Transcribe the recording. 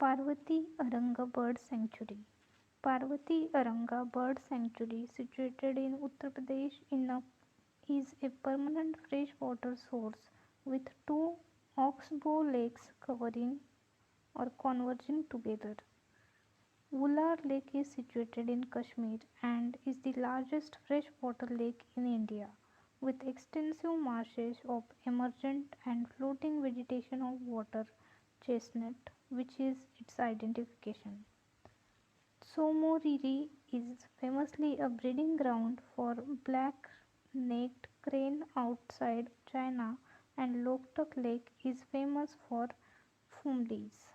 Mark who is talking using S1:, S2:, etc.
S1: Parvati Aranga Bird Sanctuary. Parvati Aranga Bird Sanctuary, situated in Uttar Pradesh, is a permanent freshwater source with two oxbow lakes covering or converging together. Wular Lake is situated in Kashmir and is the largest freshwater lake in India, with extensive marshes of emergent and floating vegetation of water chestnut, which is its identification. Somoriri is famously a breeding ground for black-necked crane outside China, and Loktak Lake is famous for fumlis.